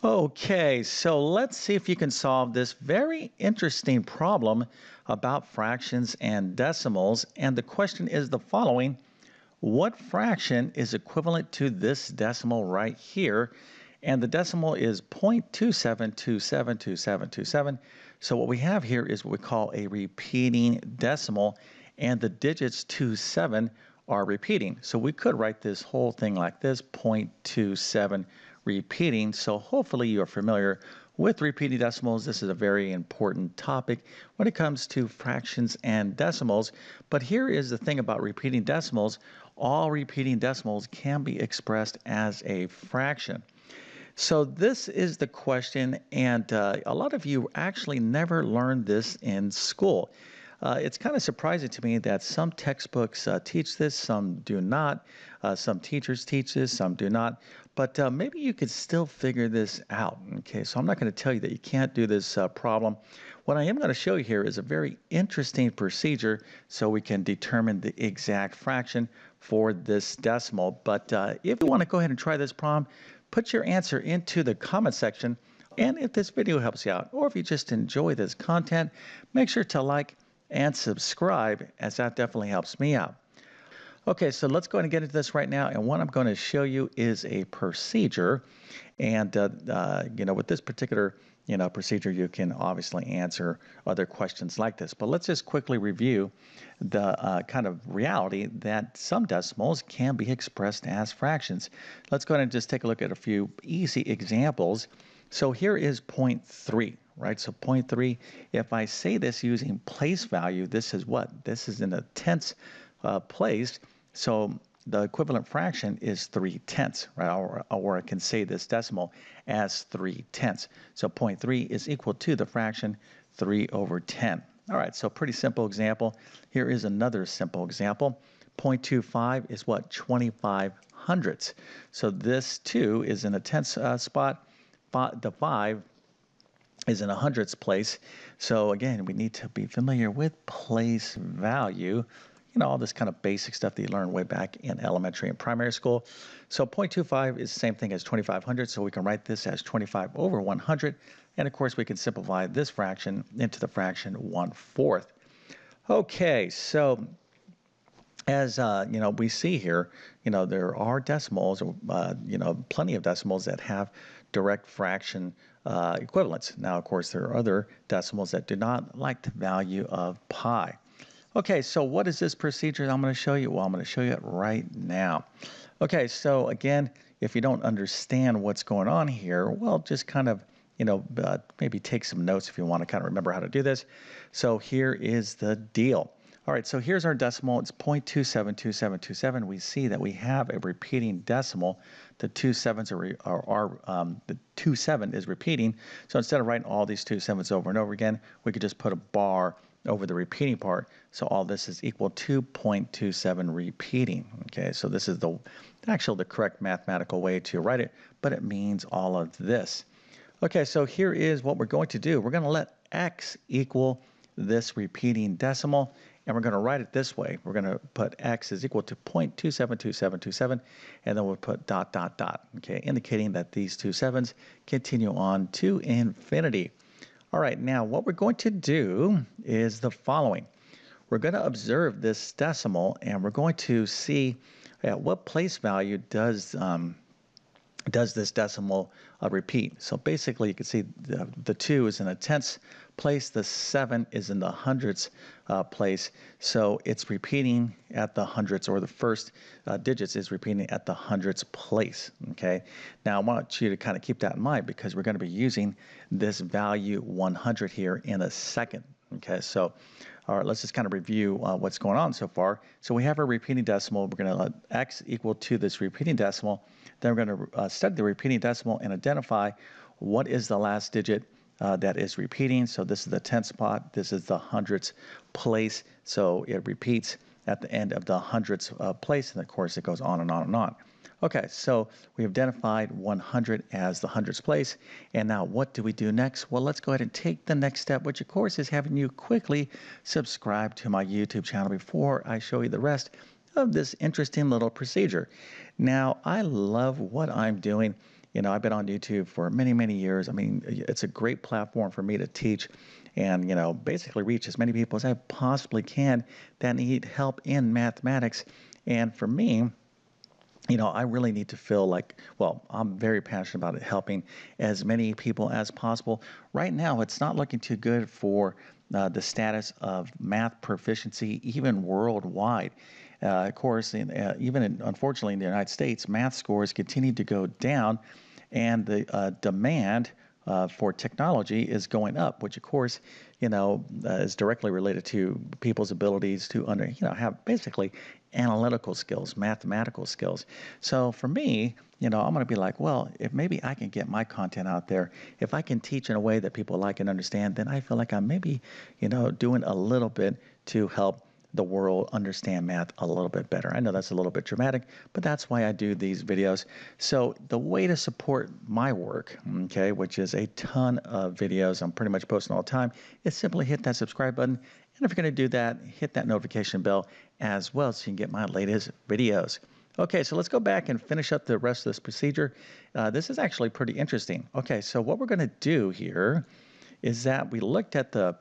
Okay, so let's see if you can solve this very interesting problem about fractions and decimals. And the question is the following: what fraction is equivalent to this decimal right here? And the decimal is 0.27272727. So what we have here is what we call a repeating decimal, and the digits 27 are repeating. So we could write this whole thing like this: 0.27 repeating. So hopefully you are familiar with repeating decimals. This is a very important topic when it comes to fractions and decimals. But here is the thing about repeating decimals: all repeating decimals can be expressed as a fraction. So this is the question, and a lot of you actually never learned this in school. It's kind of surprising to me that some textbooks teach this, some do not. Some teachers teach this, some do not. But maybe you could still figure this out. Okay, so I'm not going to tell you that you can't do this problem. What I am going to show you here is a very interesting procedure so we can determine the exact fraction for this decimal. But if you want to go ahead and try this problem, put your answer into the comment section. And if this video helps you out, or if you just enjoy this content, make sure to like and subscribe, as that definitely helps me out. Okay, so let's go ahead and get into this right now. And what I'm going to show you is a procedure. And, with this particular, procedure, you can obviously answer other questions like this. But let's just quickly review the kind of reality that some decimals can be expressed as fractions. Let's go ahead and just take a look at a few easy examples. So here is 0.3. Right, so 0.3, if I say this using place value, this is what? This is in a tenths place, so the equivalent fraction is 3/10, right? Or I can say this decimal as 3/10. So 0.3 is equal to the fraction 3/10. All right, so pretty simple example. Here is another simple example. 0.25 is what? 25 hundredths. So this too is in a tenths spot. The 5 is in a hundredths place. So again, we need to be familiar with place value, all this kind of basic stuff that you learned way back in elementary and primary school. So 0.25 is the same thing as 25 hundredths, so we can write this as 25 over 100. And of course, we can simplify this fraction into the fraction 1/4. Okay, so as we see here, there are decimals, plenty of decimals that have direct fraction equivalents. Now, of course, there are other decimals that do not like the value of pi. Okay, so what is this procedure I'm going to show you? Well, I'm going to show you it right now. Okay, so again, if you don't understand what's going on here, well, just kind of, maybe take some notes if you want to kind of remember how to do this. So here is the deal. All right, so here's our decimal. It's 0.272727. We see that we have a repeating decimal. The 27 the 27 is repeating. So instead of writing all these 27s over and over again, we could just put a bar over the repeating part. So all this is equal to 0.27 repeating. Okay, so this is the correct mathematical way to write it, but it means all of this. Okay, so here is what we're going to do. We're going to let x equal this repeating decimal, and we're going to write it this way. We're going to put x is equal to 0.272727, and then we'll put dot, dot, dot, okay, indicating that these two sevens continue on to infinity. All right, now what we're going to do is the following. We're going to observe this decimal, and we're going to see at what place value does this decimal repeat. So basically, you can see the 2 is in a tenths place, the 7 is in the hundredths place, so it's repeating at the hundredths, or the first digits is repeating at the hundredths place. Okay, now I want you to kind of keep that in mind, because we're going to be using this value 100 here in a second. Okay, so all right, let's just kind of review what's going on so far. So we have our repeating decimal. We're going to let x equal to this repeating decimal. Then we're going to study the repeating decimal and identify what is the last digit that is repeating. So this is the tenth spot. This is the hundredths place. So it repeats at the end of the hundredths place. And of course, it goes on and on and on. Okay, so we have identified 100 as the hundredths place. And now what do we do next? Well, let's go ahead and take the next step, which of course is having you quickly subscribe to my YouTube channel before I show you the rest of this interesting little procedure. Now, I love what I'm doing, I've been on YouTube for many, many years. I mean, it's a great platform for me to teach and, basically reach as many people as I possibly can that need help in mathematics. And for me, I really need to feel like, well, I'm very passionate about it, helping as many people as possible. Right now, it's not looking too good for the status of math proficiency, even worldwide. Of course, unfortunately in the United States, math scores continue to go down, and the demand for technology is going up, which of course, is directly related to people's abilities to have basically analytical skills, mathematical skills. So for me, I'm going to be like, well, if maybe I can get my content out there, if I can teach in a way that people like and understand, then I feel like I'm maybe, doing a little bit to help the world understand math a little bit better. I know that's a little bit dramatic, but that's why I do these videos. So the way to support my work, okay, which is a ton of videos I'm pretty much posting all the time, is simply hit that subscribe button. And if you're going to do that, hit that notification bell as well so you can get my latest videos. Okay, so let's go back and finish up the rest of this procedure. This is actually pretty interesting. Okay, so what we're going to do here is that we looked at the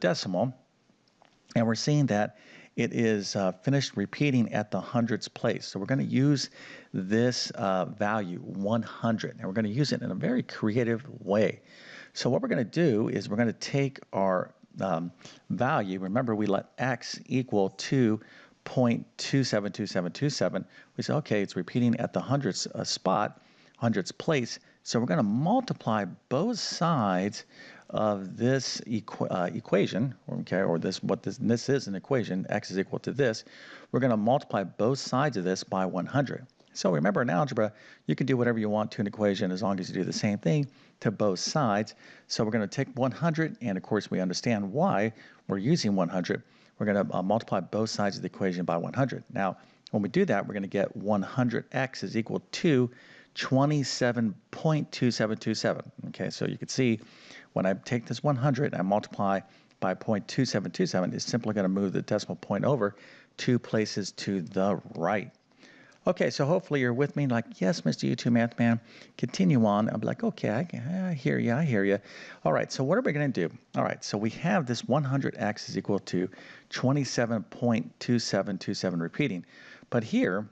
decimal, and we're seeing that it is finished repeating at the hundredths place. So we're going to use this value, 100, and we're going to use it in a very creative way. So what we're going to do is we're going to take our value. Remember, we let x equal to 0.272727. We say, okay, it's repeating at the hundredths spot, hundredths place. So we're going to multiply both sides of this equation, okay, or this is an equation, x is equal to this. We're going to multiply both sides of this by 100. So remember, in algebra, you can do whatever you want to an equation as long as you do the same thing to both sides. So we're going to take 100, and of course we understand why we're using 100. We're going to multiply both sides of the equation by 100. Now, when we do that, we're going to get 100x is equal to 27.2727. Okay, so you can see when I take this 100 and I multiply by 0.2727, it's simply going to move the decimal point over 2 places to the right. Okay, so hopefully you're with me, like, yes, Mr. YouTube Math Man, continue on. I'm like, okay, I hear you, I hear you. All right, so what are we going to do? All right, so we have this 100x is equal to 27.2727 repeating. But here,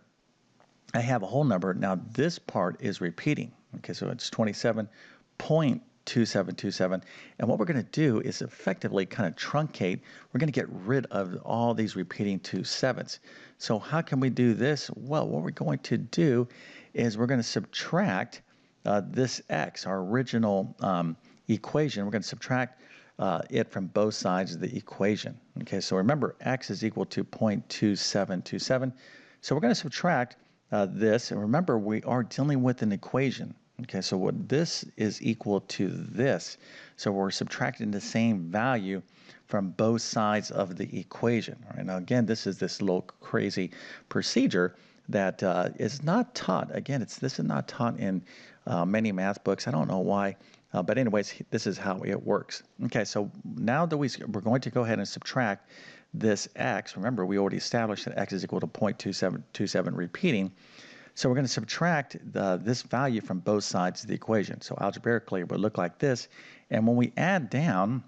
I have a whole number. Now, this part is repeating. Okay, so it's 27.2727. And what we're going to do is effectively kind of truncate. We're going to get rid of all these repeating 2 sevens. So how can we do this? Well, what we're going to do is we're going to subtract this x, our original equation. We're going to subtract it from both sides of the equation. Okay, so remember, x is equal to 0.2727. So we're going to subtract this, and remember, we are dealing with an equation. Okay, so what this is equal to this. So we're subtracting the same value from both sides of the equation. All right, now again, this is this little crazy procedure that is not taught. Again, this is not taught in many math books. I don't know why, but anyways, this is how it works. Okay, so now that we're going to go ahead and subtract this x. Remember, we already established that x is equal to 0.2727 repeating. So we're going to subtract this value from both sides of the equation. So algebraically, it would look like this. And when we add down,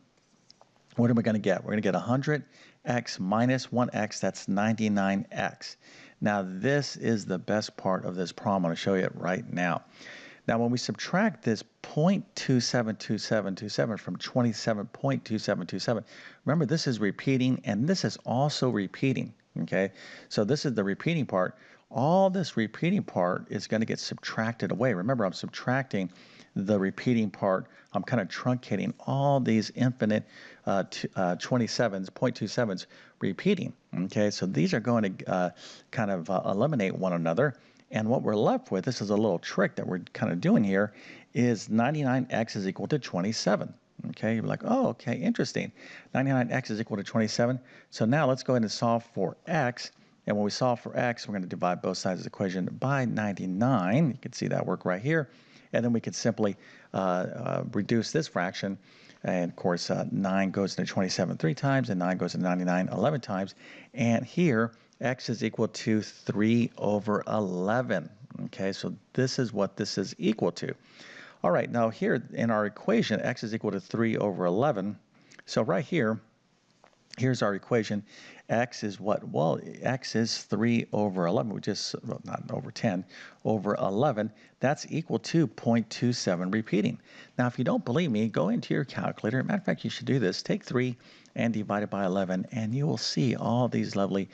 what are we going to get? We're going to get 100x minus 1x, that's 99x. Now, this is the best part of this problem. I'm going to show you it right now. Now, when we subtract this 0.272727 from 27.2727, remember, this is repeating, and this is also repeating, okay? So this is the repeating part. All this repeating part is going to get subtracted away. Remember, I'm subtracting the repeating part. I'm kind of truncating all these infinite 0.27s repeating, okay? So these are going to kind of eliminate one another. And what we're left with, this is a little trick that we're kind of doing here, is 99x is equal to 27. Okay, you're like, oh, okay, interesting. 99x is equal to 27. So now let's go ahead and solve for x. And when we solve for x, we're going to divide both sides of the equation by 99. You can see that work right here. And then we can simply reduce this fraction. And of course, 9 goes into 27 3 times, and 9 goes into 99 11 times. And here, x is equal to 3/11. Okay, so this is what this is equal to. All right, now here in our equation, x is equal to 3 over 11. So right here, here's our equation. X is what? Well, x is 3 over 11. We just, well, not over 10, over 11. That's equal to 0.27 repeating. Now, if you don't believe me, go into your calculator. Matter of fact, you should do this. Take 3 and divide it by 11, and you will see all these lovely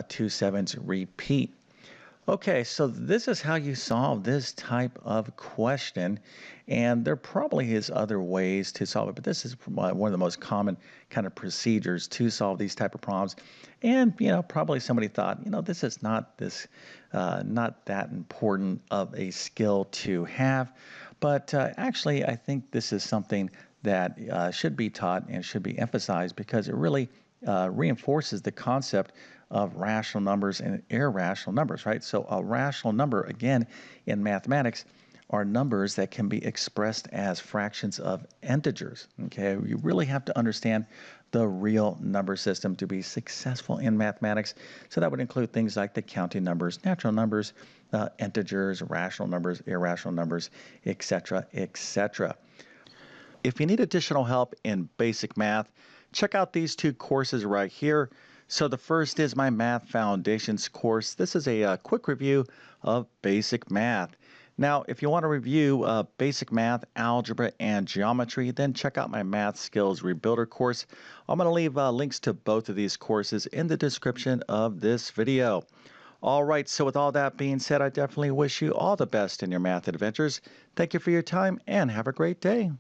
2 sevens repeat. Okay, so this is how you solve this type of question, and there probably is other ways to solve it, but this is one of the most common kind of procedures to solve these type of problems. And probably somebody thought, this is not not that important of a skill to have, but actually, I think this is something that should be taught and should be emphasized because it really reinforces the concept of rational numbers and irrational numbers, right? So a rational number, again, in mathematics, are numbers that can be expressed as fractions of integers, okay? You really have to understand the real number system to be successful in mathematics. So that would include things like the counting numbers, natural numbers, integers, rational numbers, irrational numbers, etc., etc. If you need additional help in basic math, check out these two courses right here. So the first is my Math Foundations course. This is a quick review of basic math. Now, if you want to review basic math, algebra, and geometry, then check out my Math Skills Rebuilder course. I'm going to leave links to both of these courses in the description of this video. All right, so with all that being said, I definitely wish you all the best in your math adventures. Thank you for your time and have a great day.